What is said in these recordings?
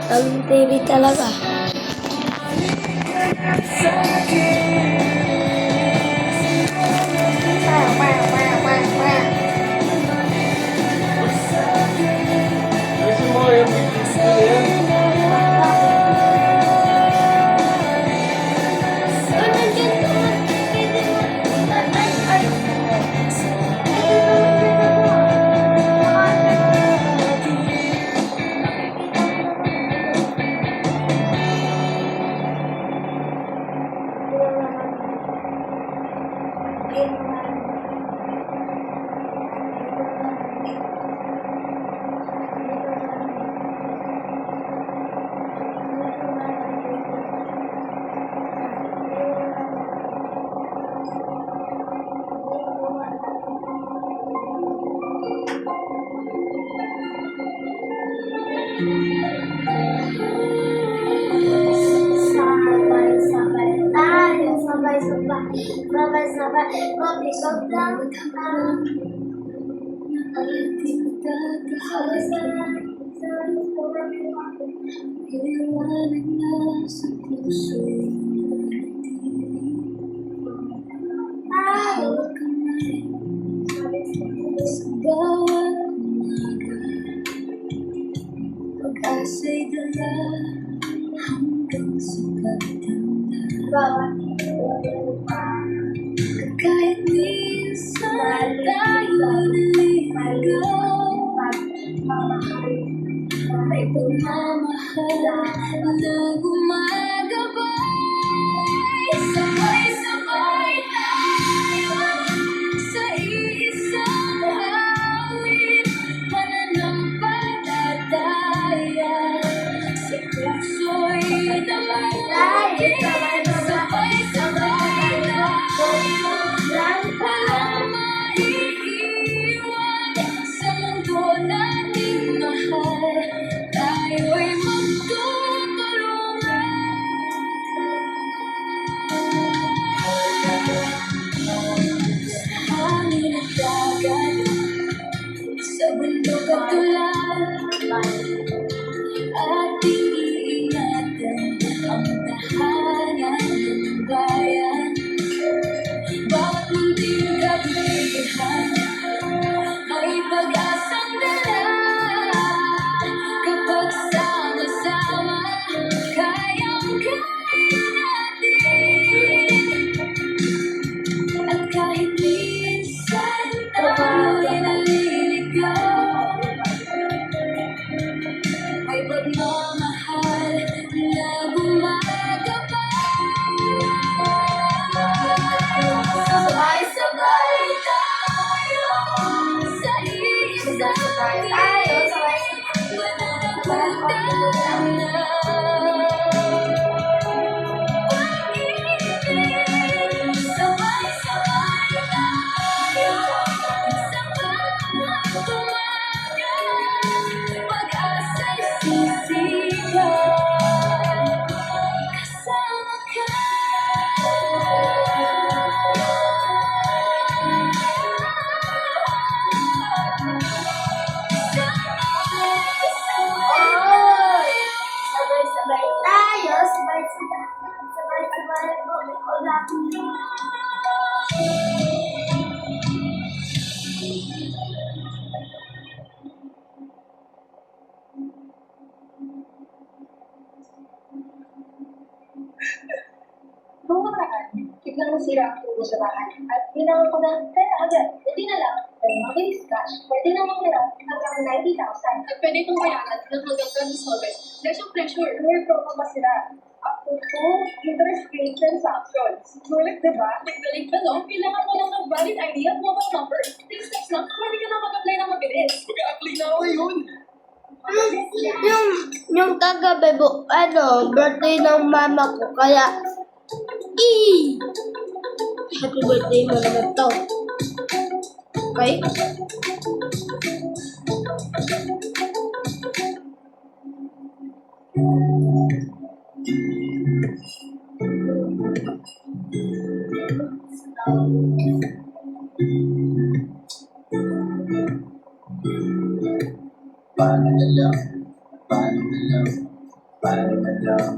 Ang TV talaga. Ayusin mo yung BTC na yan. Sabay-sabay tayo, sabay-sabay, mabisog lang tayo. Iwanan na sa puso'y Tayo, sa bawat umaga. Pag-asa'y dala hanggang sa pagtanda. bawat Kahit minsan tayo naliligaw, may pagmamahal na gumagabay. Sabay-sabay tayo sa iisang hawin, mananampalataya sa puso'y namumuhay. Sabay-sabay tayo, walang maiiwan sa mundo nating mahal. Tayo'y magtutulungan. Sa hangin at dagat, sa bundok at ulan, ating iingatan ang tahanan ng bayan. Bawat munting kabutihan may pag-asang dala. Kapag sama-sama, kayang-kaya natin. At kahit minsan tayo'y naliligaw, may pagmamahal na gumagabay. Sabay-sabay tayo sa isang tayo, sabay-sabay tayo sa bawat umaga. Pag-asa'y sisigaw, kasama ka. Oy! Sabay-sabay tayo, sabay-sabay, ulam. Noong nakaraan, biglang nasira ang tubo sa bahay at bilangan ko ng pera agad. Pwede na lang, pero mabilis cash, pwede na makiram hanggang 90,000. At pwede itong bayaran ng hanggang 10 installments. There's yung pressure. May promo pa sila. Up to 2 interest rate transactions. Sulit, diba? Nagdalig ka, no? Kailangan mo lang ng valid ID at mobile number. 3 steps lang, pwede ka na mag-apply ng mabilis. Mag-a-apply na ako yun. Yung kagabi, birthday ng mama ko, kaya, happy birthday mo naman to. Okay? Paano na lang? Paano na lang? Paano na lang?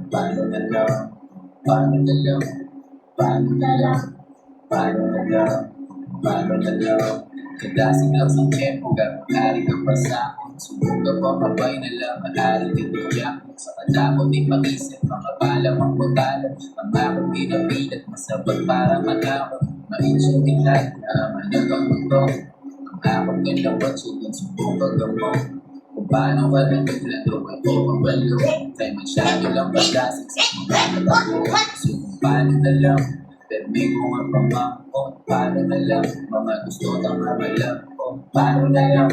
Paano na lang? Paano na lang? Paano na lang? Paano na lang? Paano na lang? Kadasig lang sa tempo, gagawin ka pa sa akin. Subukan pa mabay na lang, maaari ka tiyak. Sa kadamot di mag-isip, mga balang ang pagbalang. Mga akong pinapilat, masabag para manakot. Mainsyon din lahat na managang mundo. Ang akong gandang sugan, subukan ka mo. Kung paano ka rin naglaro ay pumabalo. Kaya masyado lang pagdasig sa mga natago. So kung paano na lang, permig mo ang pamangko. Paano na lang, mga gusto ng mamalang ko. Paano na lang,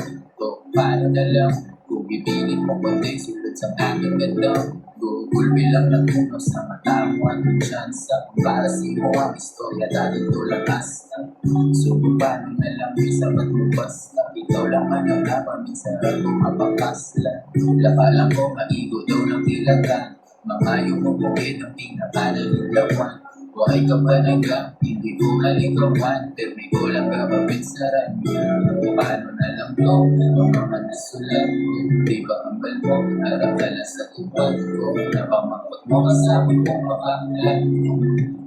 paano na lang. Kung ibigin mo kundi sulat sa aking ganda. Gugulbi lang ng unos sa mata mo at yung tsansa. Para sino ang istorya dahil ito lakas na. So kung paano na lang, isang matubas na. Ikaw lang ang nalaman, minsan rin mabakas lang. Lakalang ko, maigo daw ng ilagan. Mga yung bukid ang pinakalalulawan. Buhay ka pa ng gang, hindi ko maligawan. Termi ko lang gagawin sa ranya. Paano na lang to, ang mga nasulat ko. Di ba ang balmo, harap ka lang sa tubad ko. Napamangkot mo kasama kong makamulat ko.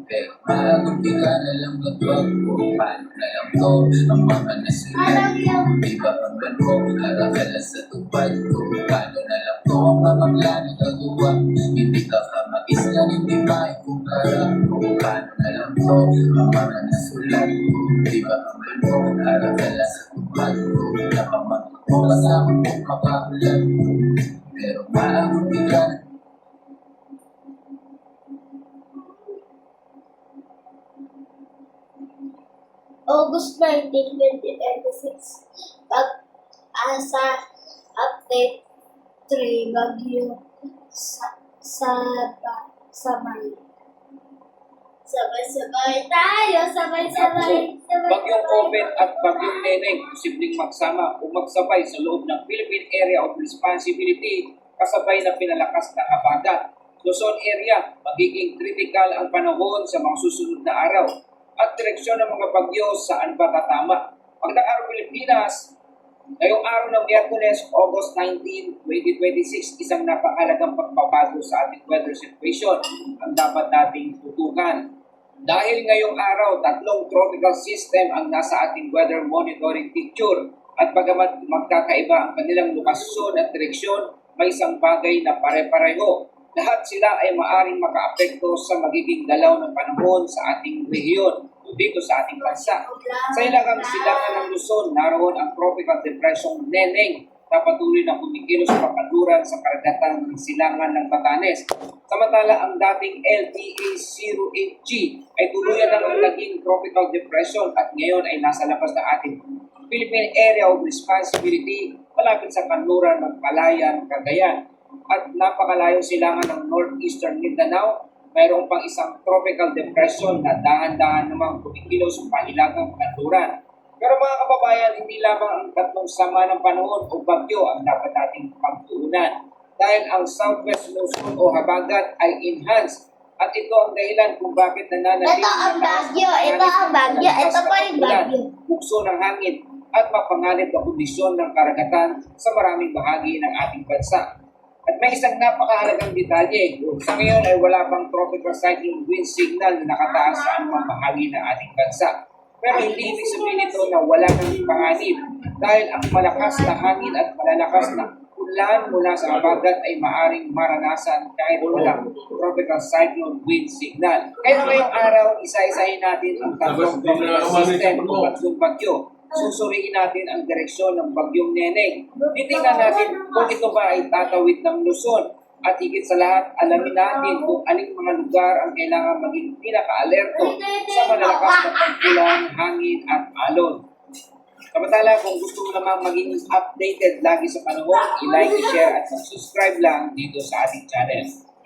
Pero maagong di ka na lang nagwag ko. Paano na lang to, ang mga nasulat ko. Di ba ang balmo, harap ka lang sa tubad ko. Paano na lang to, ang mga plano gagawa. Hindi ka mag-islan, hindi maikumpara ko. Paano na lang to, ang mga nasulat ko. Di ba ang balmo, harap ka lang sa tubad ko. Napamangkot mo kasama kong makamulat ko. Pero maagong di ka na August 19, 2026. Pag-asa update 3 Bagyo sabay. Sabay-sabay tayo, sabay-sabay. Bagyong Open at Bagyong Neneng posibleng magsama o magsabay sa loob ng Philippine Area of Responsibility kasabay na pinalakas ng habagat. Luzon area, magiging critical ang panahon sa mga susunod na araw at direksyon ng mga bagyo saan ba tatama. Magandang araw Pilipinas! Ngayong araw ng Miyerkules, August 19, 2026, isang napakahalagang pagbabago sa ating weather situation ang dapat nating tutukan. Dahil ngayong araw, 3 tropical system ang nasa ating weather monitoring picture at bagamat magkakaiba ang kanilang lokasyon at direksyon, may isang bagay na pare-pareho. Lahat sila ay maaring makaapekto sa magiging galaw ng panahon sa ating rehiyon o dito sa ating bansa. Sa ilagang silangan ng Luzon, naroon ang Tropical Depression Neneng na patuloy na kumikilos sa pakanluran sa karagatan ng silangan ng Batanes. Samantala, ang dating LTA-08G ay tuluyan na naging Tropical Depression at ngayon ay nasa labas na ating Philippine Area of Responsibility malapit sa kanluran ng Palayan, Cagayan. At napakalayong silangan ng Northeastern Mindanao, mayroong pang isang tropical depression na dahan-dahan namang kumikilos sa pahilagang kanluran. Pero mga kababayan, hindi lamang ang tatlong sama ng panahon o bagyo ang dapat nating pagtuunan. Dahil ang southwest monsoon o habagat ay enhanced at ito ang dahilan kung bakit nananatili Ito ang bagyo, ito ang bagyo, ito pa yung bagyo. bukso ng hangin at mapanganib na kondisyon ng karagatan sa maraming bahagi ng ating bansa. At may isang napakahalagang detalye. Sa ngayon ay wala pang tropical cyclone wind signal na nakataas sa anumang bahagi ng ating bansa. Pero hindi ibig sabihin ito na wala nang panganib dahil ang malakas na hangin at malalakas na ulan mula sa habagat ay maaring maranasan kahit walang tropical cyclone wind signal. Kaya ngayong araw, isa-isahin natin ang tatlong tropical system o tatlong bagyo. Susuriin natin ang direksyon ng Bagyong Neneng. Titingnan natin kung ito ba ay tatawid ng Luzon. At higit sa lahat, alamin natin kung aling mga lugar ang kailangan maging pinaka-alerto sa malalakas na pagkulang, hangin at alon. Samantala, kung gusto mo naman maging updated lagi sa panahon, i-like, i-share at subscribe lang dito sa ating channel.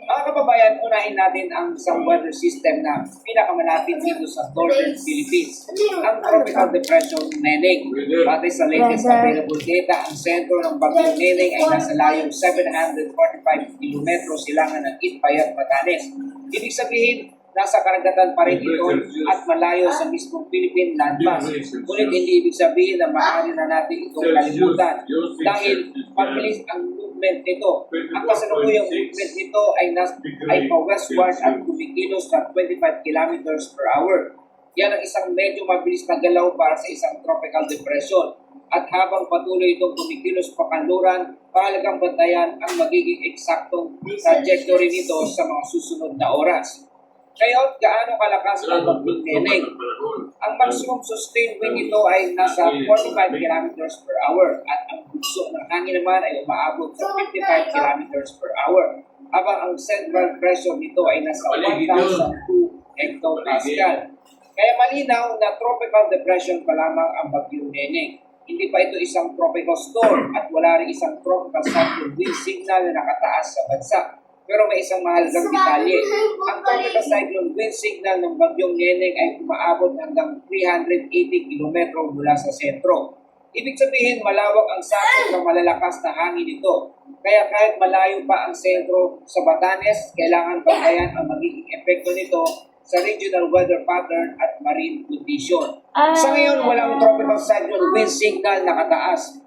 Mga kababayan, unahin natin ang isang weather system na pinakamalapit dito sa Northern Philippines, ang Tropical Depression Neneng. Batay sa latest available data, ang sentro ng Bagyong Neneng ay nasa layong 745 km silangan ng Itbayat, Batanes. Ibig sabihin, nasa karagatan pa rin ito at malayo sa mismong Philippine landmass. Ngunit hindi ibig sabihin na maaari na natin itong kalimutan dahil mabilis ang movement nito. Ang kasalukuyang movement nito ay pa-westward at kumikilos na 25 kilometers per hour. Yan ang isang medyo mabilis na galaw para sa isang tropical depression. At habang patuloy itong kumikilos pakanluran, mahalagang bantayan ang magiging eksaktong trajectory nito sa mga susunod na oras. Ngayon, gaano kalakas ang bagyong Neneng? Ang maximum sustained wind nito ay nasa 45 kilometers per hour at ang bugso ng hangin naman ay umaabot sa 55 kilometers per hour. Habang ang central pressure nito ay nasa 1,002 hectopascal. Kaya malinaw na tropical depression pa lamang ang bagyong Neneng. Hindi pa ito isang tropical storm at wala rin isang tropical cyclone wind signal na nakataas sa bansa. Pero may isang mahalagang detalye. Ang tropical cyclone wind signal ng bagyong Neneng ay umaabot hanggang 380 km mula sa sentro. Ibig sabihin, malawak ang sakop ng malalakas na hangin nito. Kaya kahit malayo pa ang sentro sa Batanes, kailangan bantayan ang magiging epekto nito sa regional weather pattern at marine condition. Sa ngayon, walang tropical cyclone wind signal nakataas.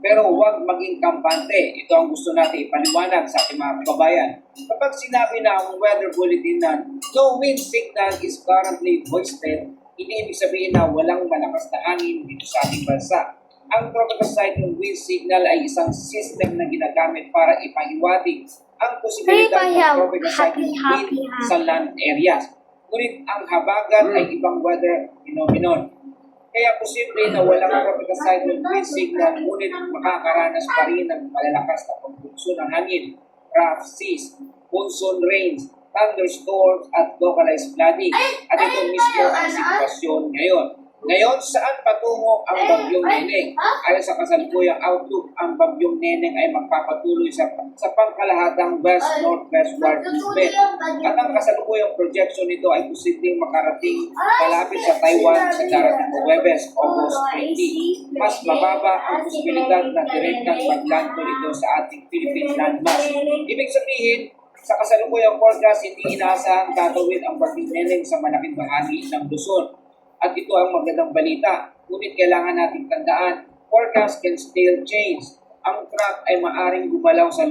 Pero huwag maging kampante. Ito ang gusto natin ipaliwanag sa ating mga kababayan. Kapag sinabi na ang weather bulletin na no wind signal is currently hoisted, hindi ibig sabihin na walang malakas na hangin dito sa ating bansa. Ang tropical cyclone wind signal ay isang system na ginagamit para ipahiwatig ang posibilidad ng tropical cyclone wind sa land areas. Ngunit ang habagat ay ibang weather phenomenon. Kaya posible na walang tropical cyclone wind signal, ngunit makakaranas pa rin ng malalakas na pagbugso ng hangin, rough seas, monsoon rains, thunderstorms at localized flooding. At ito mismo ang sitwasyon ngayon. Ngayon, saan patungo ang bagyong Neneng? Ayon sa kasalukuyang outlook, ang bagyong Neneng ay magpapatuloy sa pangkalahatang west-northwestward movement. At ang kasalukuyang projection nito ay posibleng makarating malapit sa Taiwan sa darating na Huwebes, August 20. Mas mababa ang posibilidad na direktang paglandfall ito sa ating Philippine landmass. Ibig sabihin, sa kasalukuyang forecast, hindi inaasahang gagawin ang bagyong Neneng sa malaking bahagi ng Luzon. At ito ang magandang balita. Ngunit kailangan nating tandaan, forecast can still change. Ang track ay maaring gumalaw sa